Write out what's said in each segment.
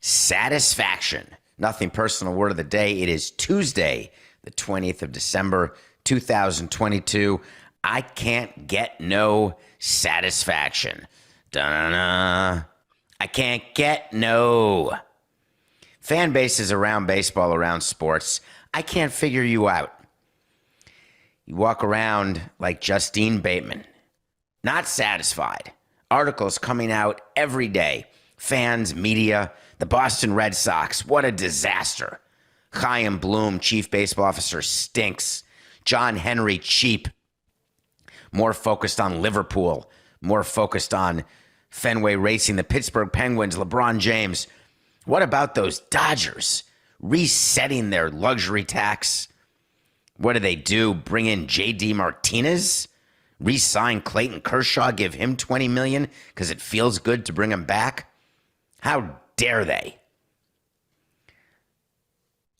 Satisfaction. Nothing personal word of the day. It is Tuesday, the 20th of December, 2022. I can't get no satisfaction. Da-na-na. I can't get no. Fan bases around baseball, around sports. I can't figure you out. You walk around like Justine Bateman, not satisfied. Articles coming out every day. Fans, media, the Boston Red Sox. What a disaster. Chaim Bloom, chief baseball officer, stinks. John Henry, cheap. More focused on Liverpool. More focused on Fenway Racing. The Pittsburgh Penguins, LeBron James. What about those Dodgers? Resetting their luxury tax. What do? Bring in J.D. Martinez? Re-sign Clayton Kershaw? Give him $20 million because it feels good to bring him back? How dare they?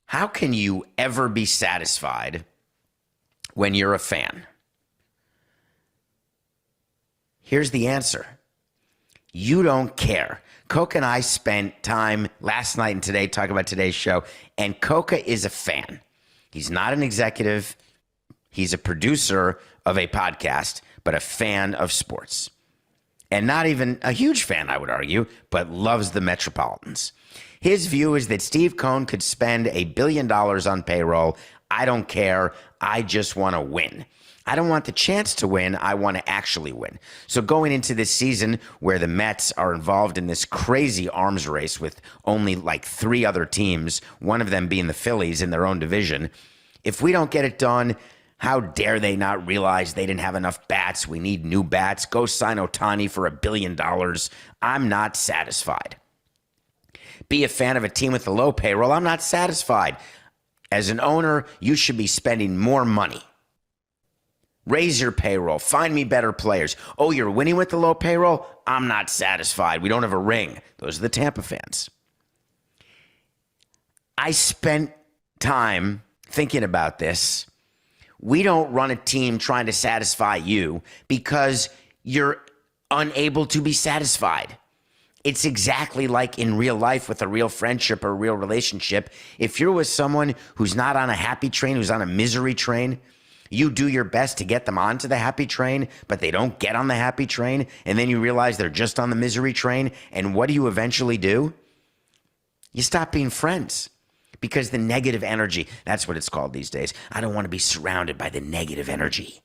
How can you ever be satisfied when you're a fan? Here's the answer. You don't care. Coca and I spent time last night and today talking about today's show, and Coca is a fan. He's not an executive. He's a producer of a podcast, but a fan of sports. And not even a huge fan, I would argue, but loves the Metropolitans. His view is that Steve Cohen could spend $1 billion on payroll. I don't care. I just want to win. I don't want the chance to win. I want to actually win. So going into this season where the Mets are involved in this crazy arms race with only like 3 other teams, one of them being the Phillies in their own division, if we don't get it done, how dare they not realize they didn't have enough bats? We need new bats. Go sign Ohtani for $1 billion. I'm not satisfied. Be a fan of a team with a low payroll. I'm not satisfied. As an owner, you should be spending more money. Raise your payroll. Find me better players. Oh, you're winning with the low payroll? I'm not satisfied. We don't have a ring. Those are the Tampa fans. I spent time thinking about this. We don't run a team trying to satisfy you because you're unable to be satisfied. It's exactly like in real life with a real friendship or a real relationship. If you're with someone who's not on a happy train, who's on a misery train, you do your best to get them onto the happy train, but they don't get on the happy train, and then you realize they're just on the misery train, and what do you eventually do? You stop being friends. Because the negative energy, that's what it's called these days. I don't want to be surrounded by the negative energy.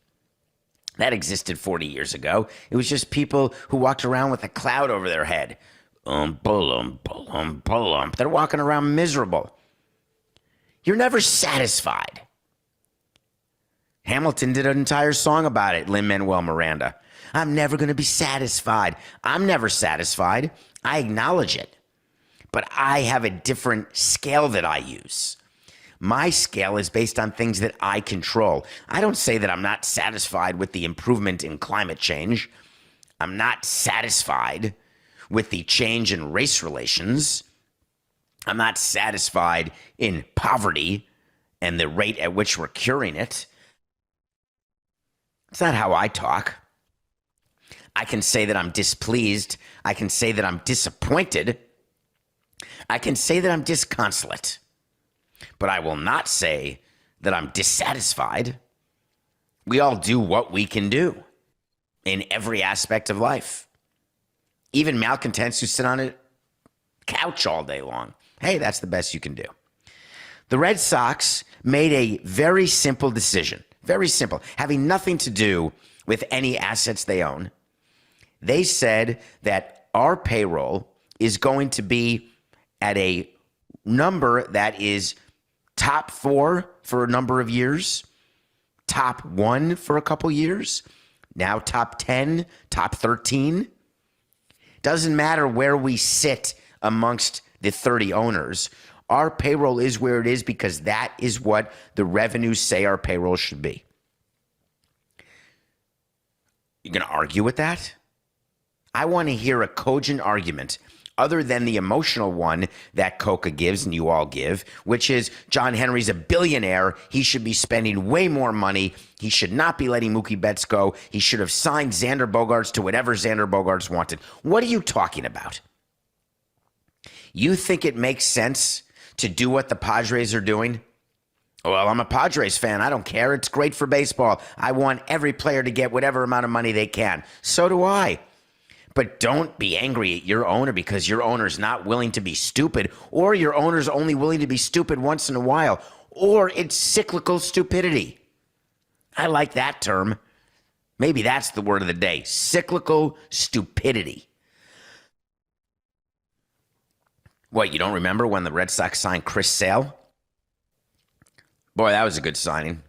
That existed 40 years ago. It was just people who walked around with a cloud over their head. They're walking around miserable. You're never satisfied. Hamilton did an entire song about it, Lin-Manuel Miranda. I'm never going to be satisfied. I'm never satisfied. I acknowledge it. But I have a different scale that I use. My scale is based on things that I control. I don't say that I'm not satisfied with the improvement in climate change. I'm not satisfied with the change in race relations. I'm not satisfied in poverty and the rate at which we're curing it. It's not how I talk. I can say that I'm displeased. I can say that I'm disappointed. I can say that I'm disconsolate, but I will not say that I'm dissatisfied. We all do what we can do in every aspect of life. Even malcontents who sit on a couch all day long. Hey, that's the best you can do. The Red Sox made a very simple decision, very simple, having nothing to do with any assets they own. They said that our payroll is going to be at a number that is top 4 for a number of years, top 1 for a couple years, now top 10, top 13. Doesn't matter where we sit amongst the 30 owners. Our payroll is where it is because that is what the revenues say our payroll should be. You going to argue with that? I want to hear a cogent argument other than the emotional one that Coca gives and you all give, which is John Henry's a billionaire. He should be spending way more money. He should not be letting Mookie Betts go. He should have signed Xander Bogaerts to whatever Xander Bogaerts wanted. What are you talking about? You think it makes sense to do what the Padres are doing? Well, I'm a Padres fan. I don't care. It's great for baseball. I want every player to get whatever amount of money they can. So do I. But don't be angry at your owner because your owner's not willing to be stupid, or your owner's only willing to be stupid once in a while, or it's cyclical stupidity. I like that term. Maybe that's the word of the day. Cyclical stupidity. What, you don't remember when the Red Sox signed Chris Sale? Boy, that was a good signing.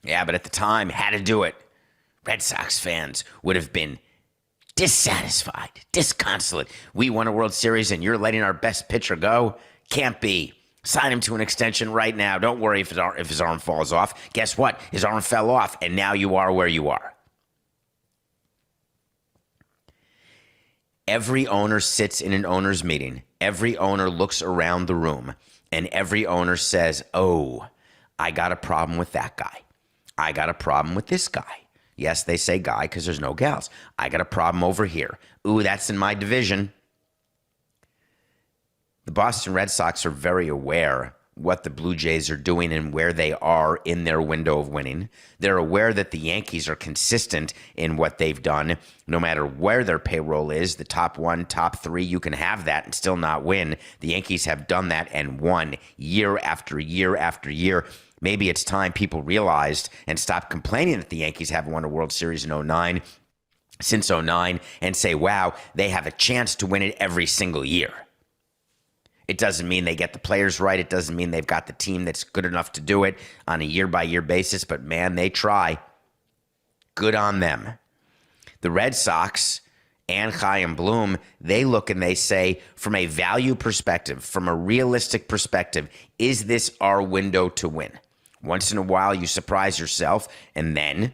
Yeah, but at the time, had to do it. Red Sox fans would have been dissatisfied, disconsolate. We won a World Series and you're letting our best pitcher go? Can't be. Sign him to an extension right now. Don't worry if his arm falls off. Guess what? His arm fell off, and now you are where you are. Every owner sits in an owner's meeting. Every owner looks around the room, and every owner says, oh, I got a problem with that guy. I got a problem with this guy. Yes, they say guy because there's no gals. I got a problem over here. Ooh, that's in my division. The Boston Red Sox are very aware what the Blue Jays are doing and where they are in their window of winning. They're aware that the Yankees are consistent in what they've done. No matter where their payroll is, the top one, top three, you can have that and still not win. The Yankees have done that and won year after year after year. Maybe it's time people realized and stopped complaining that the Yankees haven't won a World Series in 09 since 09 and say, wow, they have a chance to win it every single year. It doesn't mean they get the players right. It doesn't mean they've got the team that's good enough to do it on a year-by-year basis. But, man, they try. Good on them. The Red Sox and Chaim Bloom, they look and they say, from a value perspective, from a realistic perspective, is this our window to win? Once in a while, you surprise yourself, and then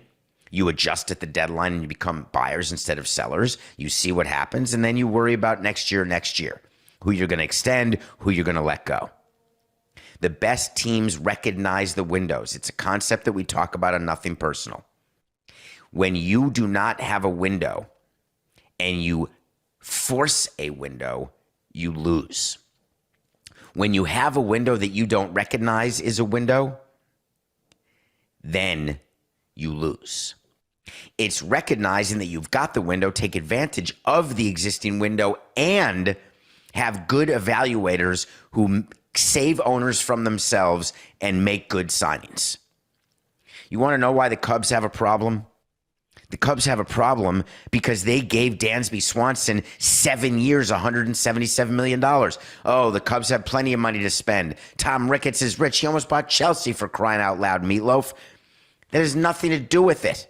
you adjust at the deadline and you become buyers instead of sellers. You see what happens, and then you worry about next year. Who you're going to extend, who you're going to let go. The best teams recognize the windows. It's a concept that we talk about on Nothing Personal. When you do not have a window and you force a window, you lose. When you have a window that you don't recognize is a window, then you lose. It's recognizing that you've got the window, take advantage of the existing window, and have good evaluators who save owners from themselves and make good signings. You want to know why the Cubs have a problem? The Cubs have a problem because they gave Dansby Swanson 7 years, $177 million. Oh, the Cubs have plenty of money to spend. Tom Ricketts is rich. He almost bought Chelsea, for crying out loud, Meatloaf. That has nothing to do with it.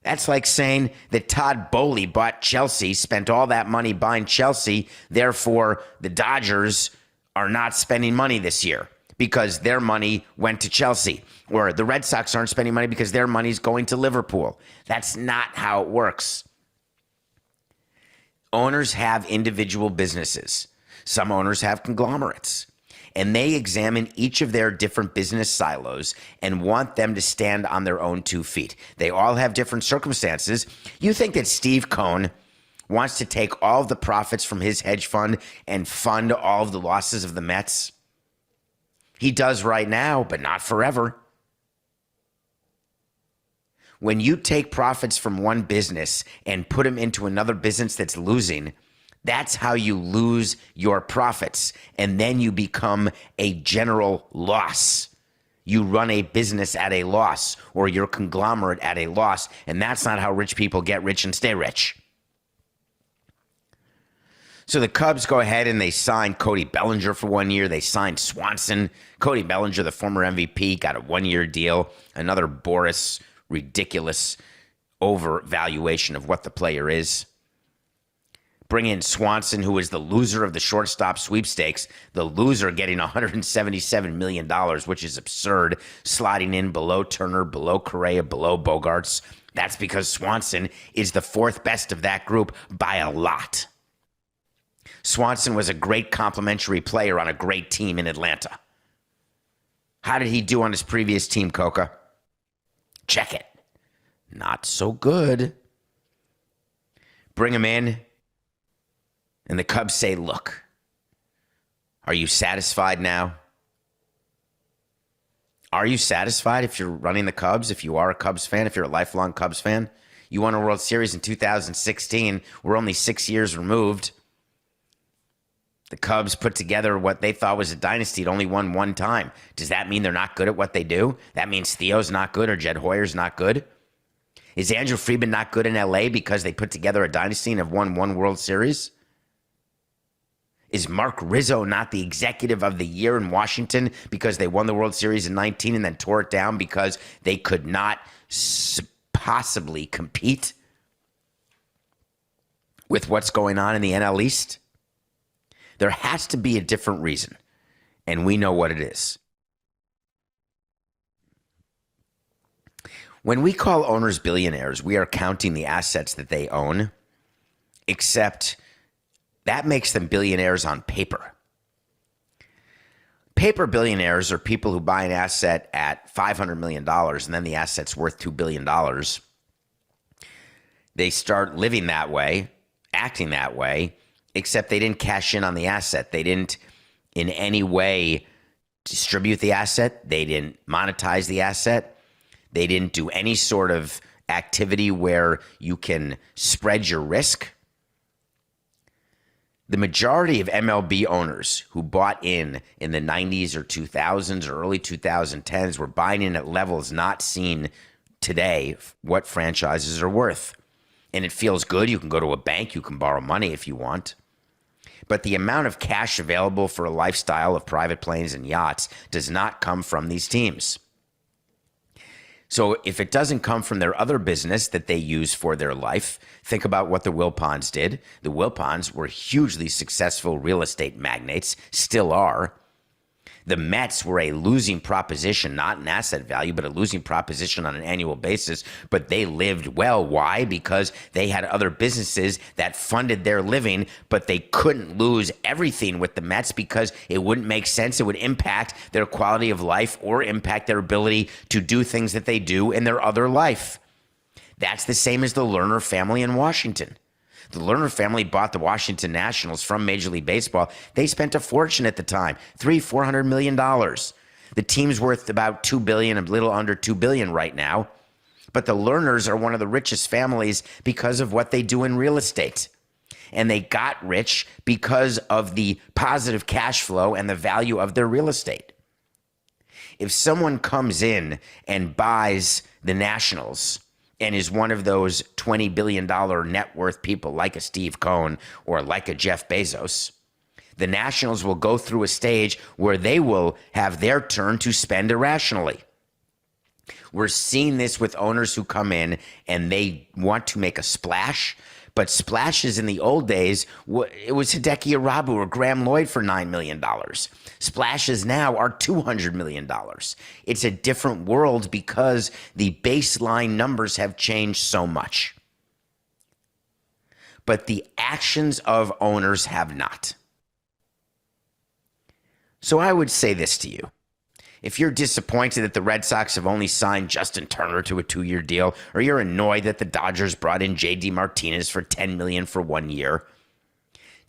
That's like saying that Todd Boehly bought Chelsea, spent all that money buying Chelsea, therefore the Dodgers are not spending money this year because their money went to Chelsea. Or the Red Sox aren't spending money because their money's going to Liverpool. That's not how it works. Owners have individual businesses. Some owners have conglomerates. And they examine each of their different business silos and want them to stand on their own 2 feet. They all have different circumstances. You think that Steve Cohen wants to take all of the profits from his hedge fund and fund all of the losses of the Mets? He does right now, but not forever. When you take profits from one business and put them into another business that's losing, that's how you lose your profits, and then you become a general loss. You run a business at a loss, or your conglomerate at a loss, and that's not how rich people get rich and stay rich. So the Cubs go ahead and they sign Cody Bellinger for 1 year. They signed Swanson. Cody Bellinger, the former MVP, got a 1-year deal. Another Boris, ridiculous overvaluation of what the player is. Bring in Swanson, who is the loser of the shortstop sweepstakes, the loser getting $177 million, which is absurd, sliding in below Turner, below Correa, below Bogarts. That's because Swanson is the 4th best of that group by a lot. Swanson was a great complimentary player on a great team in Atlanta. How did he do on his previous team, Coca? Check it. Not so good. Bring him in. And the Cubs say, look, are you satisfied now? Are you satisfied if you're running the Cubs, if you are a Cubs fan, if you're a lifelong Cubs fan? You won a World Series in 2016. We're only 6 years removed. The Cubs put together what they thought was a dynasty. It only won one time. Does that mean they're not good at what they do? That means Theo's not good or Jed Hoyer's not good? Is Andrew Friedman not good in L.A. because they put together a dynasty and have won one World Series? Is Mark Rizzo not the executive of the year in Washington because they won the World Series in 19 and then tore it down because they could not possibly compete with what's going on in the NL East? There has to be a different reason, and we know what it is. When we call owners billionaires, we are counting the assets that they own, except that makes them billionaires on paper. Paper billionaires are people who buy an asset at $500 million, and then the asset's worth $2 billion. They start living that way, acting that way, except they didn't cash in on the asset. They didn't in any way distribute the asset. They didn't monetize the asset. They didn't do any sort of activity where you can spread your risk. The majority of MLB owners who bought in the 90s or 2000s or early 2010s were buying in at levels not seen today what franchises are worth. And it feels good. You can go to a bank. You can borrow money if you want. But the amount of cash available for a lifestyle of private planes and yachts does not come from these teams. So if it doesn't come from their other business that they use for their life, think about what the Wilpons did. The Wilpons were hugely successful real estate magnates, still are. The Mets were a losing proposition, not an asset value, but a losing proposition on an annual basis. But they lived well. Why? Because they had other businesses that funded their living, but they couldn't lose everything with the Mets because it wouldn't make sense. It would impact their quality of life or impact their ability to do things that they do in their other life. That's the same as the Lerner family in Washington. The Lerner family bought the Washington Nationals from Major League Baseball. They spent a fortune at the time, $400 million. The team's worth about $2 billion, a little under $2 billion right now. But the Lerners are one of the richest families because of what they do in real estate. And they got rich because of the positive cash flow and the value of their real estate. If someone comes in and buys the Nationals and is one of those $20 billion net worth people like a Steve Cohen or like a Jeff Bezos, the Nationals will go through a stage where they will have their turn to spend irrationally. We're seeing this with owners who come in and they want to make a splash, but splashes in the old days, it was Hideki Irabu or Graham Lloyd for $9 million. Splashes now are $200 million. It's a different world because the baseline numbers have changed so much. But the actions of owners have not. So I would say this to you. If you're disappointed that the Red Sox have only signed Justin Turner to a 2-year deal, or you're annoyed that the Dodgers brought in J.D. Martinez for $10 million for 1 year,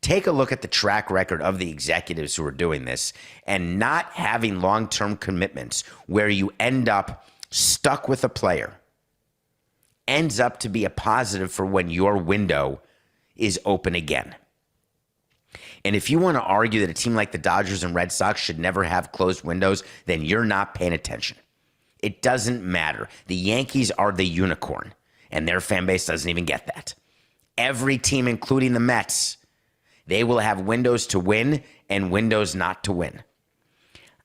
take a look at the track record of the executives who are doing this and not having long-term commitments where you end up stuck with a player ends up to be a positive for when your window is open again. And if you want to argue that a team like the Dodgers and Red Sox should never have closed windows, then you're not paying attention. It doesn't matter. The Yankees are the unicorn, and their fan base doesn't even get that. Every team, including the Mets, they will have windows to win and windows not to win.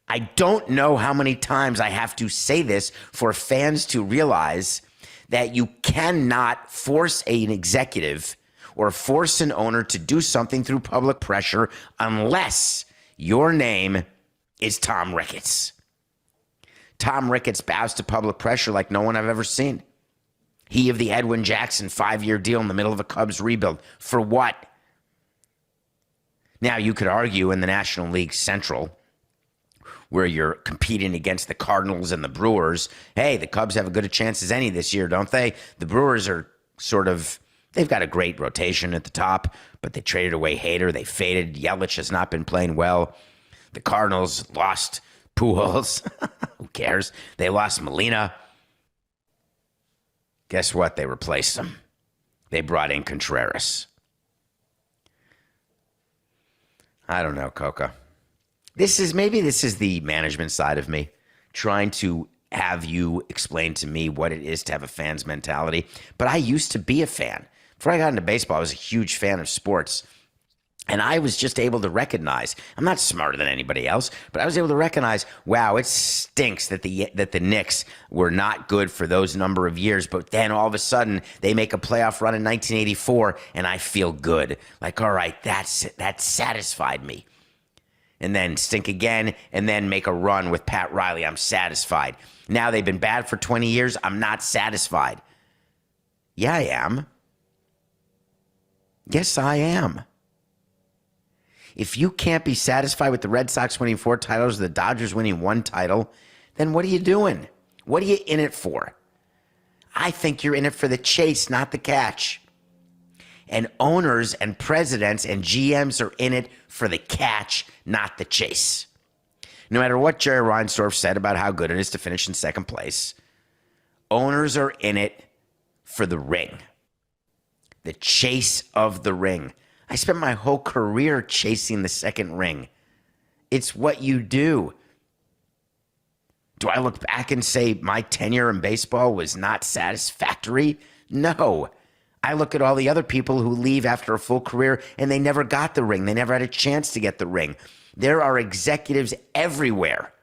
I don't know how many times I have to say this for fans to realize that you cannot force an executive or force an owner to do something through public pressure unless your name is Tom Ricketts. Tom Ricketts bows to public pressure like no one I've ever seen. He of the Edwin Jackson 5-year deal in the middle of a Cubs rebuild. For what? Now, you could argue in the National League Central, where you're competing against the Cardinals and the Brewers, hey, the Cubs have as good a chance as any this year, don't they? The Brewers are sort of They've got a great rotation at the top, but they traded away Hader. They faded. Yelich has not been playing well. The Cardinals lost Pujols. Who cares? They lost Molina. Guess what? They replaced him. They brought in Contreras. I don't know, Coca. Maybe this is the management side of me, trying to have you explain to me what it is to have a fan's mentality. But I used to be a fan. Before I got into baseball, I was a huge fan of sports. And I was just able to recognize, I'm not smarter than anybody else, but I was able to recognize, wow, it stinks that the Knicks were not good for those number of years. But then all of a sudden they make a playoff run in 1984 and I feel good. Like, all right, that satisfied me. And then stink again and then make a run with Pat Riley. I'm satisfied. Now they've been bad for 20 years. I'm not satisfied. Yeah, I am. Yes, I am. If you can't be satisfied with the Red Sox winning 4 titles, the Dodgers winning 1 title, then what are you doing? What are you in it for? I think you're in it for the chase, not the catch. And owners and presidents and GMs are in it for the catch, not the chase. No matter what Jerry Reinsdorf said about how good it is to finish in second place, owners are in it for the ring. The chase of the ring. I spent my whole career chasing the second ring. It's what you do. Do I look back and say my tenure in baseball was not satisfactory? No. I look at all the other people who leave after a full career and they never got the ring. They never had a chance to get the ring. There are executives everywhere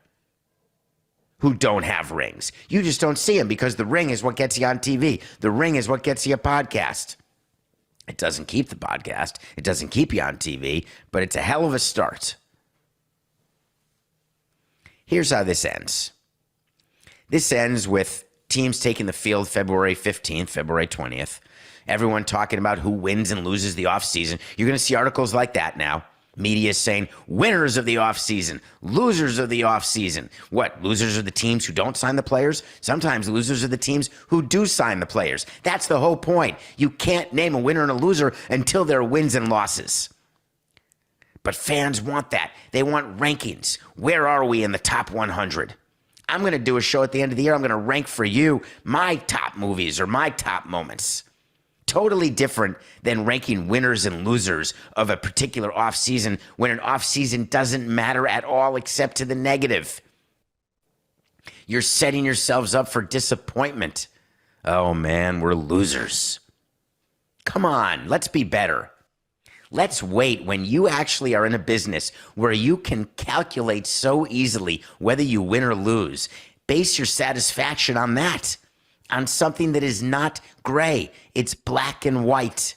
who don't have rings. You just don't see them because the ring is what gets you on TV. The ring is what gets you a podcast. It doesn't keep the podcast. It doesn't keep you on TV, but it's a hell of a start. Here's how this ends. This ends with teams taking the field February 15th, February 20th. Everyone talking about who wins and loses the offseason. You're going to see articles like that now. Media saying winners of the offseason, losers of the offseason. What? Losers are the teams who don't sign the players? Sometimes losers are the teams who do sign the players. That's the whole point. You can't name a winner and a loser until there are wins and losses. But fans want that. They want rankings. Where are we in the top 100? I'm going to do a show at the end of the year. I'm going to rank for you my top movies or my top moments. Totally different than ranking winners and losers of a particular offseason when an offseason doesn't matter at all except to the negative. You're setting yourselves up for disappointment. Oh man, we're losers. Come on, let's be better. Let's wait when you actually are in a business where you can calculate so easily whether you win or lose. Base your satisfaction on that. On something that is not gray. It's black and white.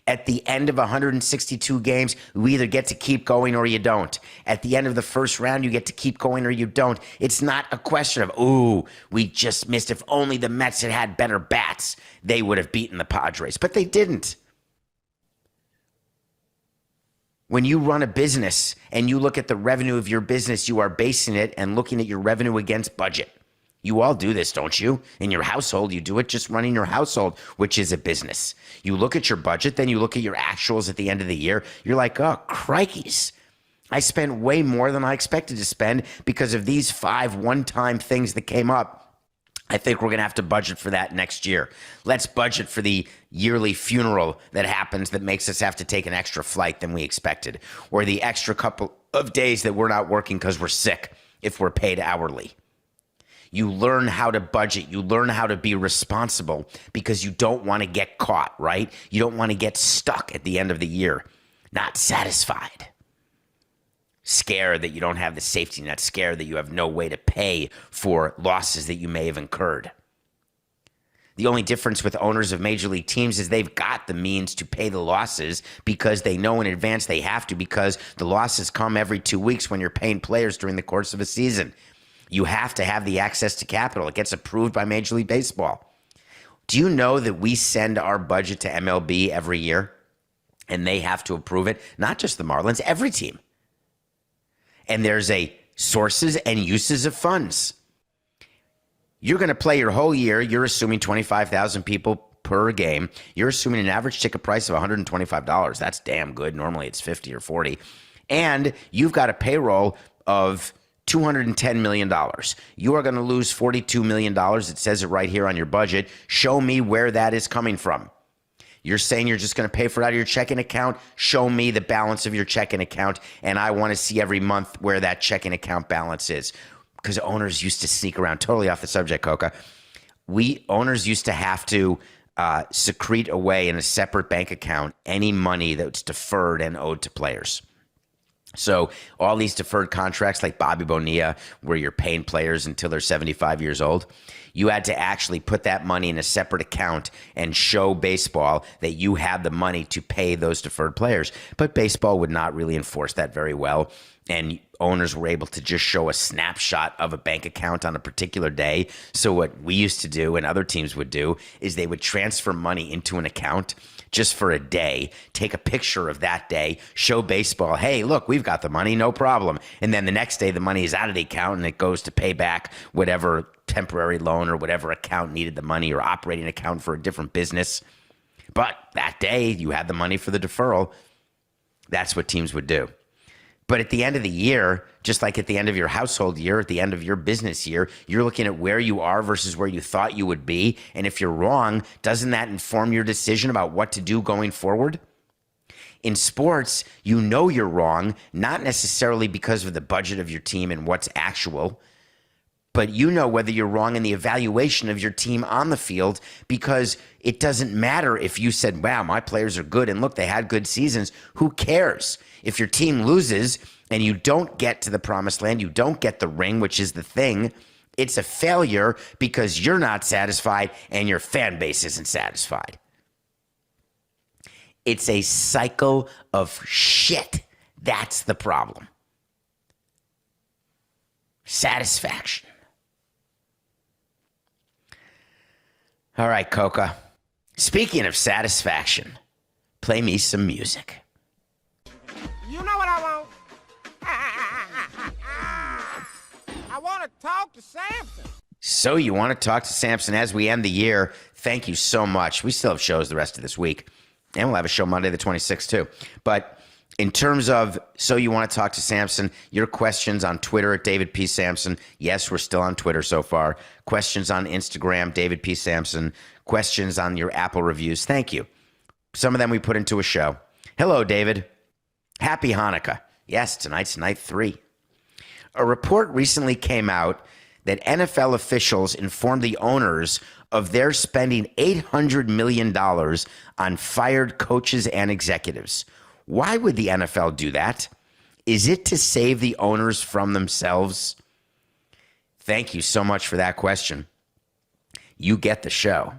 At the end of 162 games, you either get to keep going or you don't. At the end of the first round, you get to keep going or you don't. It's not a question of, ooh, we just missed. If only the Mets had had better bats, they would have beaten the Padres. But they didn't. When you run a business and you look at the revenue of your business, you are basing it and looking at your revenue against budget. You all do this, don't you? In your household, you do it just running your household, which is a business. You look at your budget, then you look at your actuals at the end of the year. You're like, oh, crikeys. I spent way more than I expected to spend because of these 5 one-time things that came up. I think we're going to have to budget for that next year. Let's budget for the yearly funeral that happens that makes us have to take an extra flight than we expected, or the extra couple of days that we're not working because we're sick if we're paid hourly. You learn how to budget. You learn how to be responsible because you don't want to get caught, right? You don't want to get stuck at the end of the year, not satisfied. Scared that you don't have the safety net, scared that you have no way to pay for losses that you may have incurred. The only difference with owners of major league teams is they've got the means to pay the losses because they know in advance they have to, because the losses come every 2 weeks when you're paying players during the course of a season. You have to have the access to capital. It gets approved by Major League Baseball. Do you know that we send our budget to MLB every year and they have to approve it? Not just the Marlins, every team. And there's a sources and uses of funds. You're going to play your whole year. You're assuming 25,000 people per game. You're assuming an average ticket price of $125. That's damn good. Normally it's 50 or 40. And you've got a payroll of $210 million. You are going to lose $42 million. It says it right here on your budget. Show me where that is coming from. You're saying you're just going to pay for it out of your checking account? Show me the balance of your checking account, and I want to see every month where that checking account balance is. Because owners used to sneak around. Totally off the subject, Coca. Owners used to have to secrete away in a separate bank account any money that's deferred and owed to players. So all these deferred contracts like Bobby Bonilla, where you're paying players until they're 75 years old, you had to actually put that money in a separate account and show baseball that you had the money to pay those deferred players. But baseball would not really enforce that very well. And owners were able to just show a snapshot of a bank account on a particular day. So what we used to do and other teams would do is they would transfer money into an account just for a day, take a picture of that day, show baseball, hey, look, we've got the money, no problem. And then the next day, the money is out of the account and it goes to pay back whatever temporary loan or whatever account needed the money or operating account for a different business. But that day, you had the money for the deferral. That's what teams would do. But at the end of the year, just like at the end of your household year, at the end of your business year, you're looking at where you are versus where you thought you would be. And if you're wrong, doesn't that inform your decision about what to do going forward? In sports, you know you're wrong, not necessarily because of the budget of your team and what's actual, but you know whether you're wrong in the evaluation of your team on the field, because it doesn't matter if you said, wow, my players are good and look, they had good seasons. Who cares? If your team loses and you don't get to the promised land, you don't get the ring, which is the thing, it's a failure because you're not satisfied and your fan base isn't satisfied. It's a cycle of shit. That's the problem. Satisfaction. All right, Coca. Speaking of satisfaction, play me some music. You know what I want? I want to talk to Samson. So you want to talk to Samson as we end the year. Thank you so much. We still have shows the rest of this week. And we'll have a show Monday the 26th too. But in terms of, so you want to talk to Samson, your questions on Twitter at David P. Samson. Yes, we're still on Twitter so far. Questions on Instagram, David P. Samson. Questions on your Apple reviews. Thank you. Some of them we put into a show. Hello, David. Happy Hanukkah. Yes, tonight's night 3. A report recently came out that NFL officials informed the owners of their spending $800 million on fired coaches and executives. Why would the NFL do that? Is it to save the owners from themselves? Thank you so much for that question. You get the show.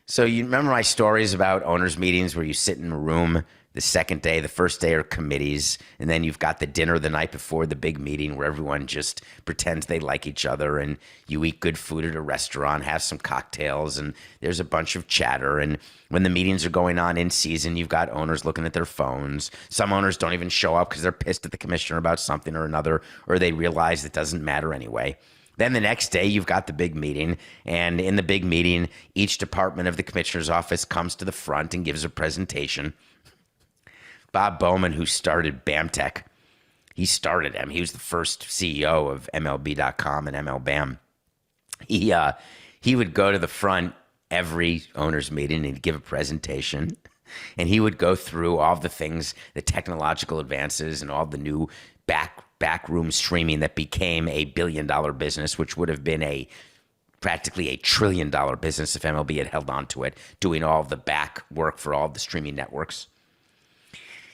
So you remember my stories about owners' meetings where you sit in a room the second day, the first day are committees, and then you've got the dinner the night before the big meeting where everyone just pretends they like each other, and you eat good food at a restaurant, have some cocktails, and there's a bunch of chatter. And when the meetings are going on in season, you've got owners looking at their phones. Some owners don't even show up because they're pissed at the commissioner about something or another, or they realize it doesn't matter anyway. Then the next day, you've got the big meeting, and in the big meeting, each department of the commissioner's office comes to the front and gives a presentation. Bob Bowman, who started BAMTech, he started him. He was the first CEO of MLB.com and MLBAM. He would go to the front every owners meeting and he'd give a presentation, and he would go through all the things, the technological advances and all the new backroom streaming that became a billion-dollar business, which would have been practically $1 trillion business if MLB had held on to it, doing all the back work for all the streaming networks.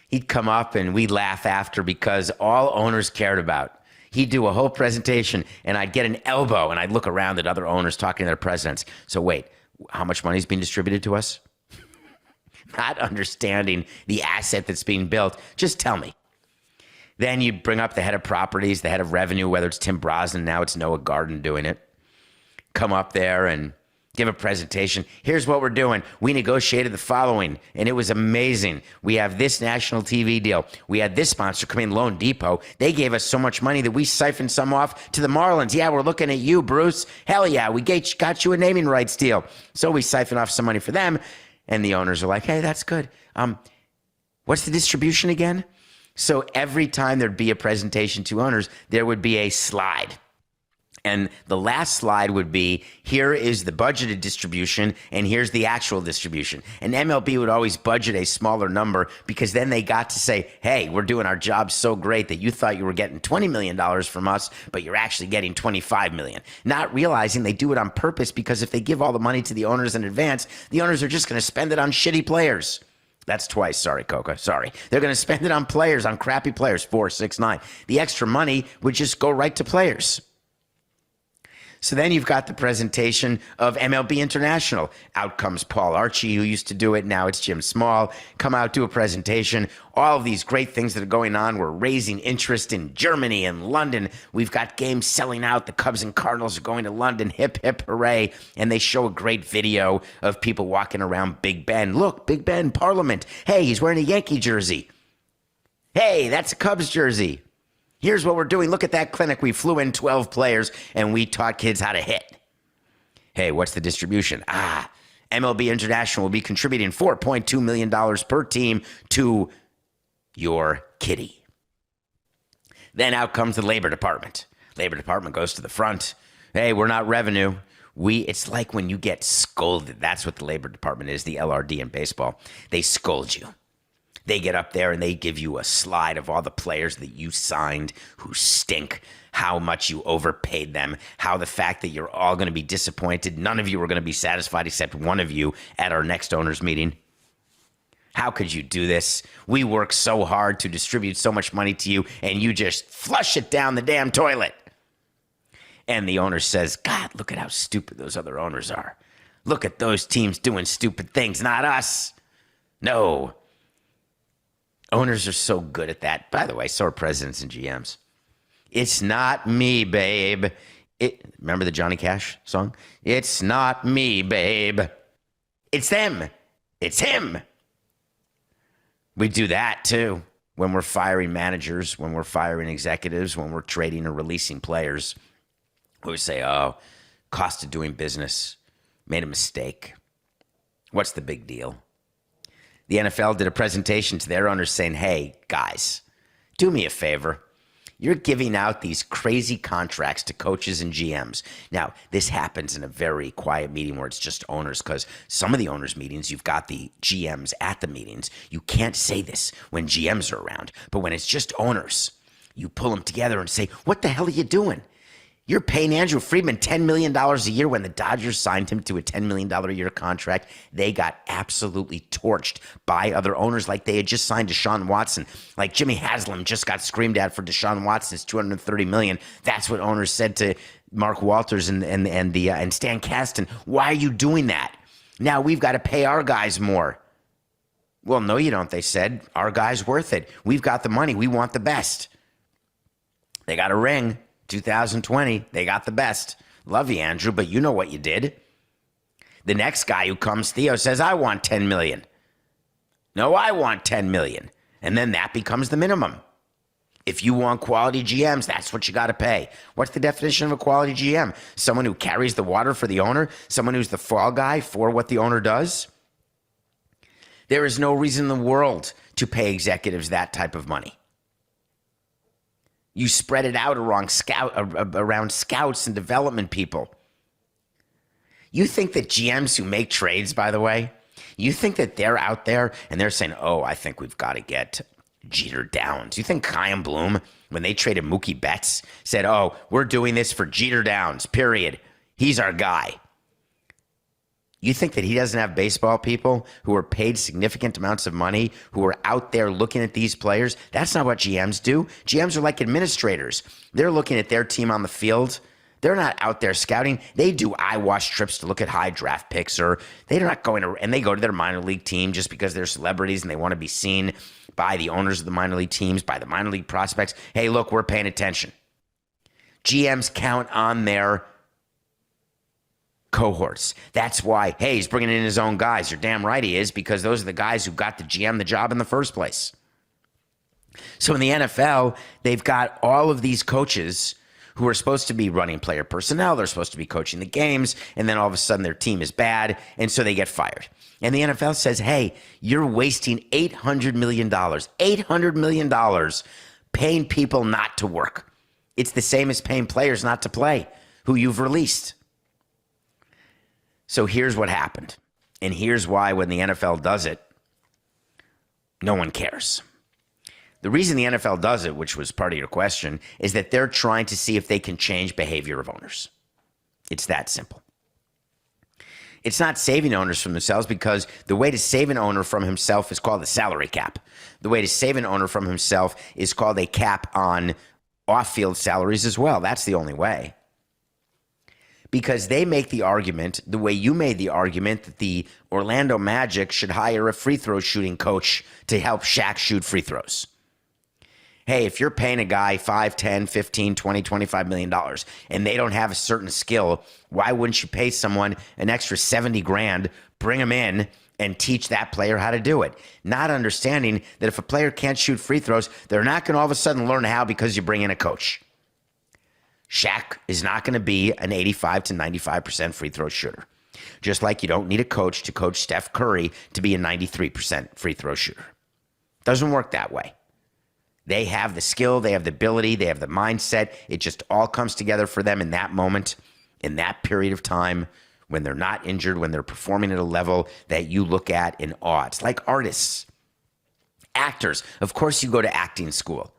He'd come up and we'd laugh after because all owners cared about. He'd do a whole presentation and I'd get an elbow and I'd look around at other owners talking to their presidents. So wait, how much money is being distributed to us? Not understanding the asset that's being built. Just tell me. Then you bring up the head of properties, the head of revenue, whether it's Tim Brosnan, now it's Noah Garden doing it. Come up there and give a presentation. Here's what we're doing. We negotiated the following, and it was amazing. We have this national TV deal. We had this sponsor come in, Loan Depot. They gave us so much money that we siphoned some off to the Marlins. Yeah, we're looking at you, Bruce. Hell yeah, we got you a naming rights deal. So we siphoned off some money for them, and the owners are like, hey, that's good. What's the distribution again? So every time there'd be a presentation to owners, there would be a slide. And the last slide would be, here is the budgeted distribution, and here's the actual distribution. And MLB would always budget a smaller number because then they got to say, hey, we're doing our job so great that you thought you were getting $20 million from us, but you're actually getting $25 million. Not realizing they do it on purpose because if they give all the money to the owners in advance, the owners are just going to spend it on shitty players. That's twice. Sorry, Coca. Sorry. They're going to spend it on players, on crappy players, 4, 6, 9. The extra money would just go right to players. So then you've got the presentation of MLB International. Out comes Paul Archie, who used to do it. Now it's Jim Small. Come out, do a presentation. All of these great things that are going on. We're raising interest in Germany and London. We've got games selling out. The Cubs and Cardinals are going to London. Hip, hip, hooray. And they show a great video of people walking around Big Ben. Look, Big Ben, Parliament. Hey, he's wearing a Yankee jersey. Hey, that's a Cubs jersey. Here's what we're doing. Look at that clinic. We flew in 12 players, and we taught kids how to hit. Hey, what's the distribution? MLB International will be contributing $4.2 million per team to your kitty. Then out comes the Labor Department. Labor Department goes to the front. Hey, we're not revenue. It's like when you get scolded. That's what the Labor Department is, the LRD in baseball. They scold you. They get up there and they give you a slide of all the players that you signed who stink, how much you overpaid them, how the fact that you're all going to be disappointed. None of you are going to be satisfied except one of you at our next owners meeting. How could you do this? We work so hard to distribute so much money to you and you just flush it down the damn toilet. And the owner says, God, look at how stupid those other owners are. Look at those teams doing stupid things, not us. No. Owners are so good at that. By the way, so are presidents and GMs. It's not me, babe. Remember the Johnny Cash song? It's not me, babe. It's them. It's him. We do that too when we're firing managers, when we're firing executives, when we're trading or releasing players. We say, oh, cost of doing business, made a mistake. What's the big deal? The NFL did a presentation to their owners saying, hey, guys, do me a favor. You're giving out these crazy contracts to coaches and GMs. Now, this happens in a very quiet meeting where it's just owners, because some of the owners' meetings, you've got the GMs at the meetings. You can't say this when GMs are around. But when it's just owners, you pull them together and say, what the hell are you doing? You're paying Andrew Friedman $10 million a year. When the Dodgers signed him to a $10 million a year contract, they got absolutely torched by other owners like they had just signed Deshaun Watson. Like Jimmy Haslam just got screamed at for Deshaun Watson's $230 million. That's what owners said to Mark Walters and Stan Kasten. Why are you doing that? Now we've got to pay our guys more. Well, no, you don't, they said. Our guy's worth it. We've got the money. We want the best. They got a ring. 2020, they got the best. Love you, Andrew, but you know what you did. The next guy who comes, Theo, says, I want $10 million. No, I want $10 million. And then that becomes the minimum. If you want quality GMs, that's what you got to pay. What's the definition of a quality GM? Someone who carries the water for the owner? Someone who's the fall guy for what the owner does? There is no reason in the world to pay executives that type of money. You spread it out around scouts and development people. You think that GMs who make trades, by the way, you think that they're out there and they're saying, oh, I think we've got to get Jeter Downs. You think Chaim Bloom, when they traded Mookie Betts, said, oh, we're doing this for Jeter Downs, period. He's our guy. You think that he doesn't have baseball people who are paid significant amounts of money, who are out there looking at these players? That's not what GMs do. GMs are like administrators. They're looking at their team on the field. They're not out there scouting. They do eyewash trips to look at high draft picks, or they're not going to, and they go to their minor league team just because they're celebrities and they want to be seen by the owners of the minor league teams, by the minor league prospects. Hey, look, we're paying attention. GMs count on their cohorts. That's why, hey, he's bringing in his own guys. You're damn right he is, because those are the guys who got the GM the job in the first place. So in the NFL, they've got all of these coaches who are supposed to be running player personnel. They're supposed to be coaching the games. And then all of a sudden their team is bad. And so they get fired. And the NFL says, hey, you're wasting $800 million, $800 million paying people not to work. It's the same as paying players not to play who you've released. So here's what happened. And here's why when the NFL does it, no one cares. The reason the NFL does it, which was part of your question, is that they're trying to see if they can change behavior of owners. It's that simple. It's not saving owners from themselves, because the way to save an owner from himself is called a salary cap. The way to save an owner from himself is called a cap on off-field salaries as well. That's the only way. Because they make the argument, the way you made the argument, that the Orlando Magic should hire a free throw shooting coach to help Shaq shoot free throws. Hey, if you're paying a guy $5, $10, $15, $20, $25 million and they don't have a certain skill, why wouldn't you pay someone an extra 70 grand, bring them in, and teach that player how to do it? Not understanding that if a player can't shoot free throws, they're not going to all of a sudden learn how because you bring in a coach. Shaq is not going to be an 85 to 95% free throw shooter. Just like you don't need a coach to coach Steph Curry to be a 93% free throw shooter. Doesn't work that way. They have the skill, they have the ability, they have the mindset. It just all comes together for them in that moment, in that period of time, when they're not injured, when they're performing at a level that you look at in awe. It's like artists, actors. Of course you go to acting school.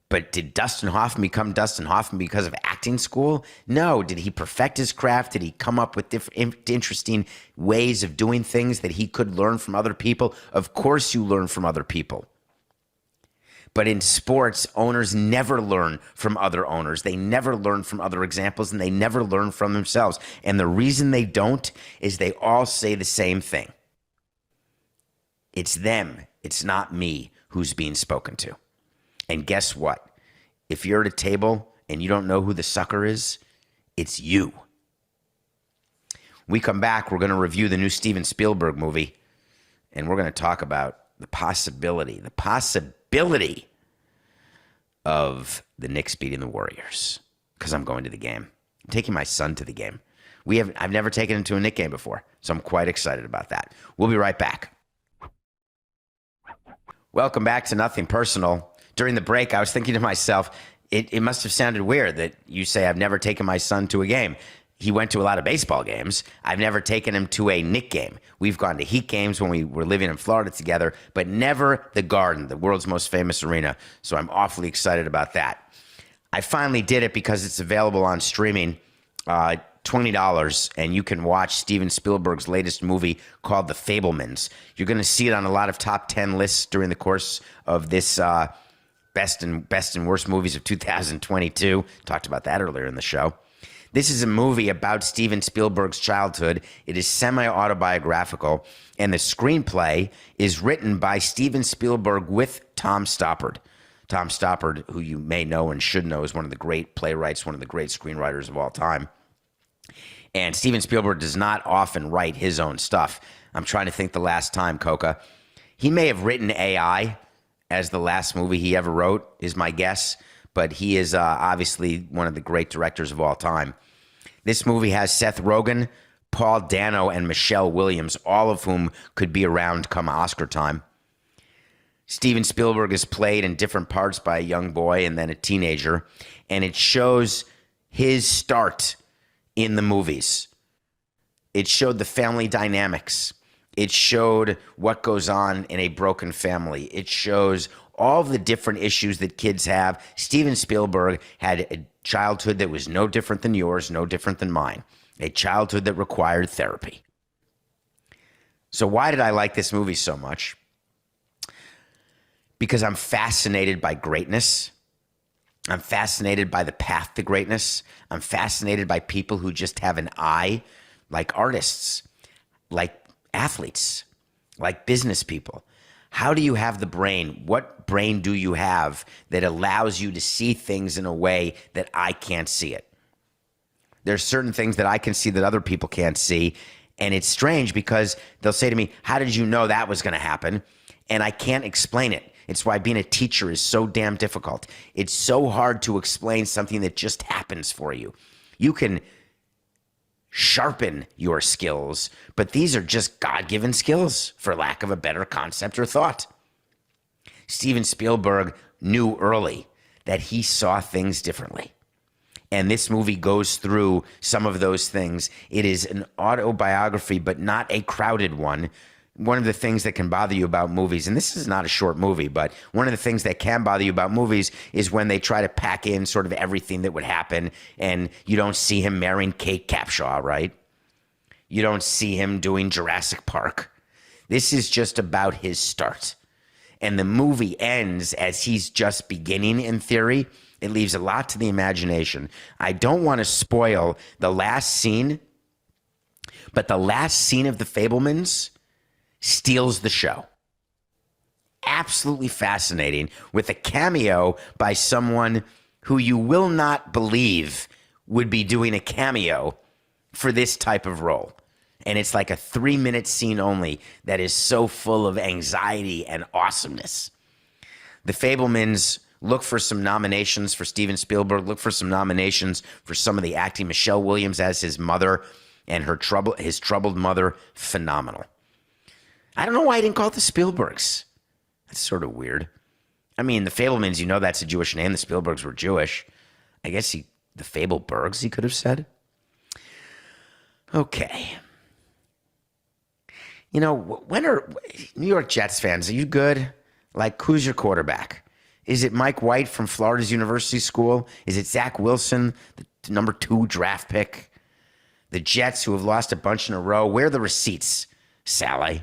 But did Dustin Hoffman become Dustin Hoffman because of acting school? No. Did he perfect his craft? Did he come up with different, interesting ways of doing things that he could learn from other people? Of course you learn from other people. But in sports, owners never learn from other owners. They never learn from other examples, and they never learn from themselves. And the reason they don't is they all say the same thing. It's them. It's not me who's being spoken to. And guess what? If you're at a table and you don't know who the sucker is, it's you. We come back, we're going to review the new Steven Spielberg movie, and we're going to talk about the possibility of the Knicks beating the Warriors, because I'm going to the game. I'm taking my son to the game. I've never taken him to a Knicks game before, so I'm quite excited about that. We'll be right back. Welcome back to Nothing Personal. During the break, I was thinking to myself, it must have sounded weird that you say I've never taken my son to a game. He went to a lot of baseball games. I've never taken him to a Knicks game. We've gone to Heat games when we were living in Florida together, but never the Garden, the world's most famous arena. So I'm awfully excited about that. I finally did it because it's available on streaming, $20, and you can watch Steven Spielberg's latest movie called The Fabelmans. You're going to see it on a lot of top 10 lists during the course of this best and worst movies of 2022. Talked about that earlier in the show. This is a movie about Steven Spielberg's childhood. It is semi-autobiographical, and the screenplay is written by Steven Spielberg with Tom Stoppard. Tom Stoppard, who you may know and should know, is one of the great playwrights, one of the great screenwriters of all time. And Steven Spielberg does not often write his own stuff. I'm trying to think the last time, Coca. He may have written AI as the last movie he ever wrote, is my guess. But he is obviously one of the great directors of all time. This movie has Seth Rogen, Paul Dano, and Michelle Williams, all of whom could be around come Oscar time. Steven Spielberg is played in different parts by a young boy and then a teenager, and it shows his start in the movies. It showed the family dynamics. It showed what goes on in a broken family. It shows all of the different issues that kids have. Steven Spielberg had a childhood that was no different than yours, no different than mine. A childhood that required therapy. So why did I like this movie so much? Because I'm fascinated by greatness. I'm fascinated by the path to greatness. I'm fascinated by people who just have an eye, like artists, like athletes, like business people. How do you have the brain? What brain do you have that allows you to see things in a way that I can't see it? There's certain things that I can see that other people can't see. And it's strange because they'll say to me, how did you know that was going to happen? And I can't explain it. It's why being a teacher is so damn difficult. It's so hard to explain something that just happens for you. You can sharpen your skills, but these are just God-given skills, for lack of a better concept or thought. Steven Spielberg knew early that he saw things differently. And this movie goes through some of those things. It is an autobiography, but not a crowded one. One of the things that can bother you about movies, and this is not a short movie, but one of the things that can bother you about movies is when they try to pack in sort of everything that would happen, and you don't see him marrying Kate Capshaw, right? You don't see him doing Jurassic Park. This is just about his start. And the movie ends as he's just beginning, in theory. It leaves a lot to the imagination. I don't want to spoil the last scene, but the last scene of The Fabelmans steals the show. Absolutely fascinating, with a cameo by someone who you will not believe would be doing a cameo for this type of role. And it's like a 3-minute scene only that is so full of anxiety and awesomeness. The Fabelmans look for some nominations for Steven Spielberg, look for some nominations for some of the acting. Michelle Williams as his mother and his troubled mother, phenomenal. I don't know why I didn't call it the Spielbergs. That's sort of weird. I mean, the Fabelmans, you know that's a Jewish name. The Spielbergs were Jewish. I guess the Fabelbergs, he could have said. Okay. You know, when are New York Jets fans, are you good? Like, who's your quarterback? Is it Mike White from Florida's University School? Is it Zach Wilson, the number 2 draft pick? The Jets, who have lost a bunch in a row. Where are the receipts? Saleh.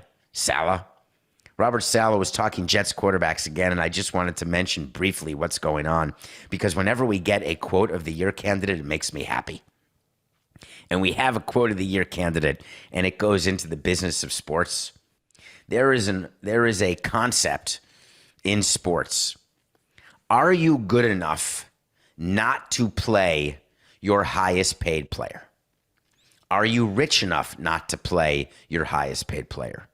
Robert Saleh was talking Jets quarterbacks again, and I just wanted to mention briefly what's going on, because whenever we get a quote of the year candidate, it makes me happy. And we have a quote of the year candidate, and it goes into the business of sports. There is a concept in sports. Are you good enough not to play your highest paid player? Are you rich enough not to play your highest paid player?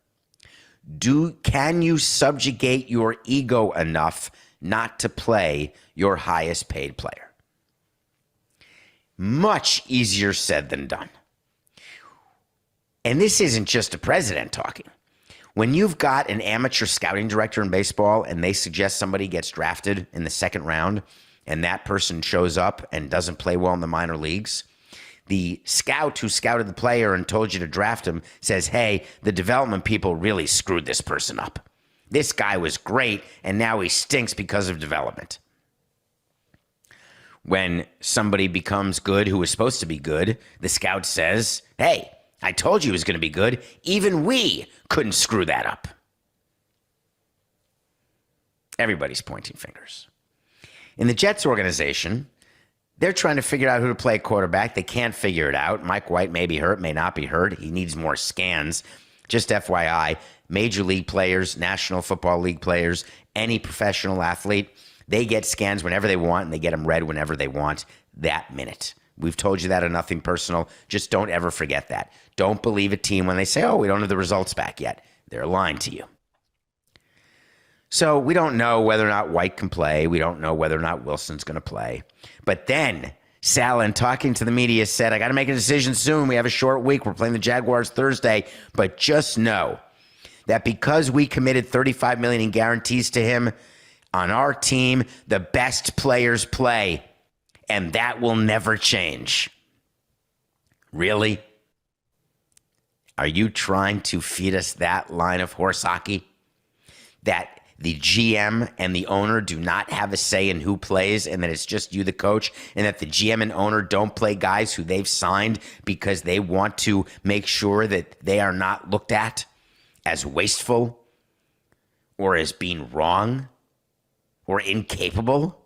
Can you subjugate your ego enough not to play your highest paid player? Much easier said than done. And this isn't just a president talking. When you've got an amateur scouting director in baseball and they suggest somebody gets drafted in the second round and that person shows up and doesn't play well in the minor leagues, the scout who scouted the player and told you to draft him says, hey, the development people really screwed this person up. This guy was great, and now he stinks because of development. When somebody becomes good who was supposed to be good, the scout says, hey, I told you he was going to be good. Even we couldn't screw that up. Everybody's pointing fingers. In the Jets organization, they're trying to figure out who to play quarterback. They can't figure it out. Mike White may be hurt, may not be hurt. He needs more scans. Just FYI, major league players, National Football League players, any professional athlete, they get scans whenever they want, and they get them read whenever they want that minute. We've told you that on Nothing Personal. Just don't ever forget that. Don't believe a team when they say, oh, we don't have the results back yet. They're lying to you. So we don't know whether or not White can play. We don't know whether or not Wilson's going to play. But then Saleh, talking to the media, said, I got to make a decision soon. We have a short week. We're playing the Jaguars Thursday. But just know that because we committed $35 million in guarantees to him, on our team, the best players play. And that will never change. Really? Are you trying to feed us that line of horse hockey? That the GM and the owner do not have a say in who plays, and that it's just you, the coach, and that the GM and owner don't play guys who they've signed because they want to make sure that they are not looked at as wasteful or as being wrong or incapable?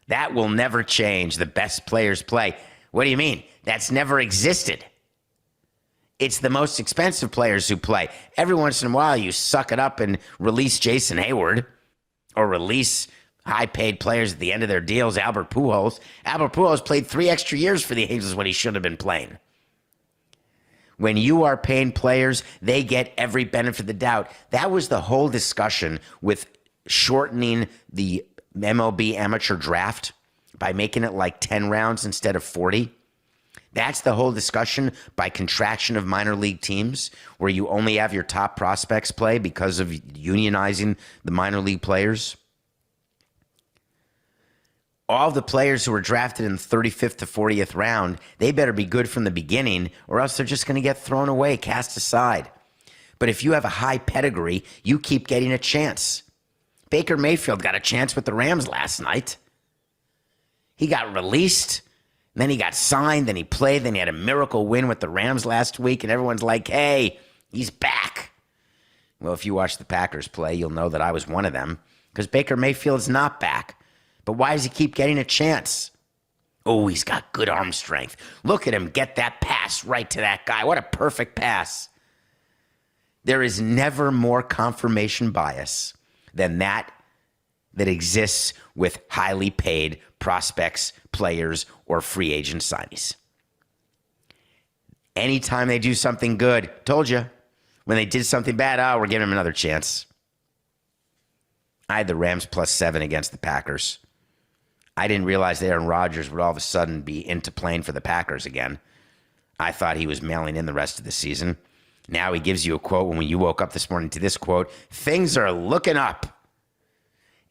That will never change. The best players play. What do you mean? That's never existed. It's the most expensive players who play. Every once in a while, you suck it up and release Jason Hayward or release high-paid players at the end of their deals. Albert Pujols. Albert Pujols played 3 extra years for the Angels when he should have been playing. When you are paying players, they get every benefit of the doubt. That was the whole discussion with shortening the MLB amateur draft by making it like 10 rounds instead of 40. That's the whole discussion by contraction of minor league teams, where you only have your top prospects play because of unionizing the minor league players. All the players who were drafted in the 35th to 40th round, they better be good from the beginning, or else they're just going to get thrown away, cast aside. But if you have a high pedigree, you keep getting a chance. Baker Mayfield got a chance with the Rams last night. He got released, then he got signed, then he played, then he had a miracle win with the Rams last week, and everyone's like, hey, he's back. Well, if you watch the Packers play, you'll know that I was one of them, because Baker Mayfield's not back. But why does he keep getting a chance? Oh, he's got good arm strength. Look at him get that pass right to that guy. What a perfect pass. There is never more confirmation bias than that exists with highly paid prospects, players, or free agent signees. Anytime they do something good, told you, when they did something bad, we're giving them another chance. I had the Rams +7 against the Packers. I didn't realize that Aaron Rodgers would all of a sudden be into playing for the Packers again. I thought he was mailing in the rest of the season. Now he gives you a quote when you woke up this morning to this quote, things are looking up.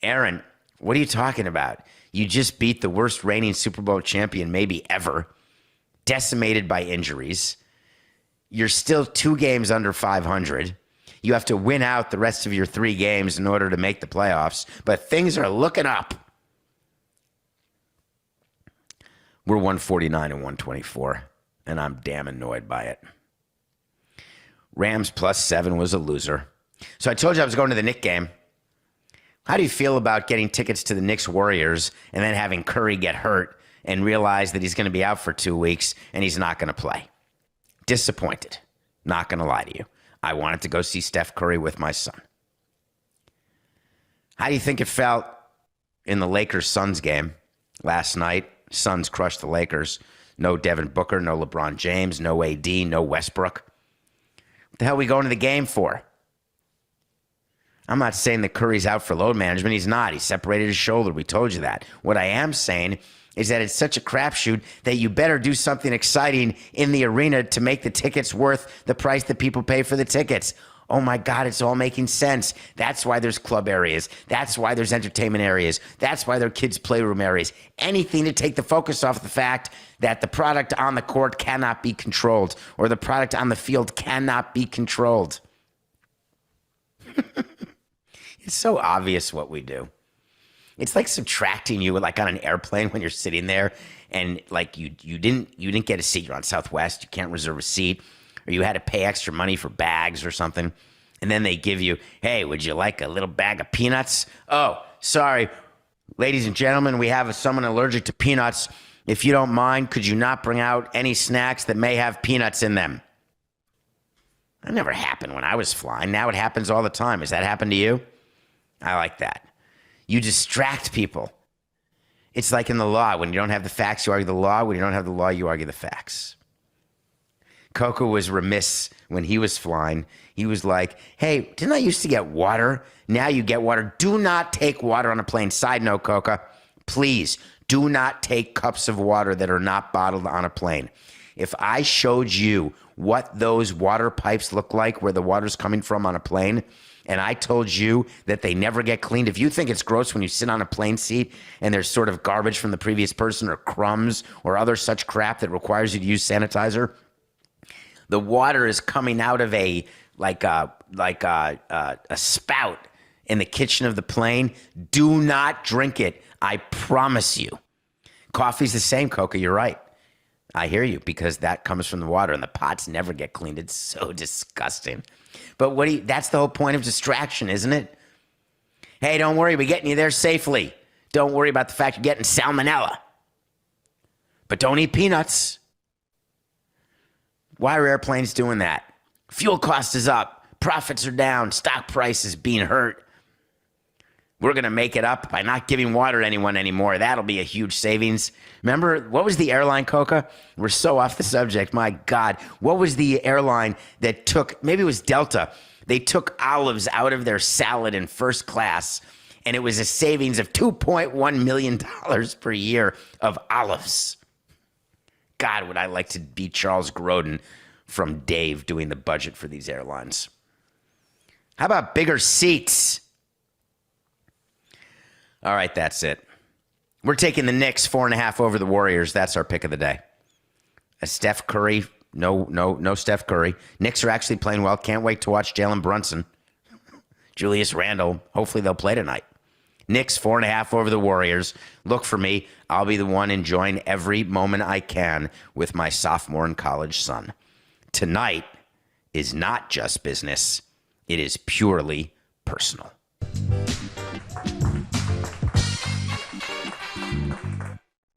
Aaron, what are you talking about? You just beat the worst reigning Super Bowl champion maybe ever, decimated by injuries. You're still 2 games under 500. You have to win out the rest of your 3 games in order to make the playoffs, but things are looking up. We're 149 and 124, and I'm damn annoyed by it. Rams +7 was a loser. So I told you I was going to the Knicks game. How do you feel about getting tickets to the Knicks Warriors and then having Curry get hurt and realize that he's going to be out for 2 weeks and he's not going to play? Disappointed. Not going to lie to you. I wanted to go see Steph Curry with my son. How do you think it felt in the Lakers-Suns game last night? Suns crushed the Lakers. No Devin Booker, no LeBron James, no AD, no Westbrook. What the hell are we going to the game for? I'm not saying that Curry's out for load management. He's not. He separated his shoulder. We told you that. What I am saying is that it's such a crapshoot that you better do something exciting in the arena to make the tickets worth the price that people pay for the tickets. Oh my God, it's all making sense. That's why there's club areas. That's why there's entertainment areas. That's why there are kids' playroom areas. Anything to take the focus off the fact that the product on the court cannot be controlled or the product on the field cannot be controlled. It's so obvious what we do. It's like subtracting you like on an airplane when you're sitting there and like you didn't get a seat. You're on Southwest. You can't reserve a seat. Or you had to pay extra money for bags or something. And then they give you, hey, would you like a little bag of peanuts? Oh, sorry. Ladies and gentlemen, we have someone allergic to peanuts. If you don't mind, could you not bring out any snacks that may have peanuts in them? That never happened when I was flying. Now it happens all the time. Has that happened to you? I like that. You distract people. It's like in the law. When you don't have the facts, you argue the law. When you don't have the law, you argue the facts. Coco was remiss when he was flying. He was like, hey, didn't I used to get water? Now you get water. Do not take water on a plane. Side note, Coco, please do not take cups of water that are not bottled on a plane. If I showed you what those water pipes look like, where the water's coming from on a plane, and I told you that they never get cleaned, if you think it's gross when you sit on a plane seat and there's sort of garbage from the previous person or crumbs or other such crap that requires you to use sanitizer, the water is coming out of a spout in the kitchen of the plane. Do not drink it. I promise you. Coffee's the same, Coca. You're right. I hear you, because that comes from the water, and the pots never get cleaned. It's so disgusting. But that's the whole point of distraction, isn't it? Hey, don't worry. We're getting you there safely. Don't worry about the fact you're getting salmonella. But don't eat peanuts. Why are airplanes doing that? Fuel cost is up. Profits are down. Stock prices being hurt. We're going to make it up by not giving water to anyone anymore. That'll be a huge savings. Remember, what was the airline, Coca? We're so off the subject. My God. What was the airline that took, maybe it was Delta. They took olives out of their salad in first class, and it was a savings of $2.1 million per year of olives. God, would I like to be Charles Grodin from Dave doing the budget for these airlines. How about bigger seats? All right, that's it. We're taking the Knicks 4.5 over the Warriors. That's our pick of the day. A Steph Curry. No Steph Curry. Knicks are actually playing well. Can't wait to watch Jalen Brunson. Julius Randle. Hopefully they'll play tonight. Knicks 4.5 over the Warriors. Look for me. I'll be the one enjoying every moment I can with my sophomore in college son. Tonight is not just business. It is purely personal.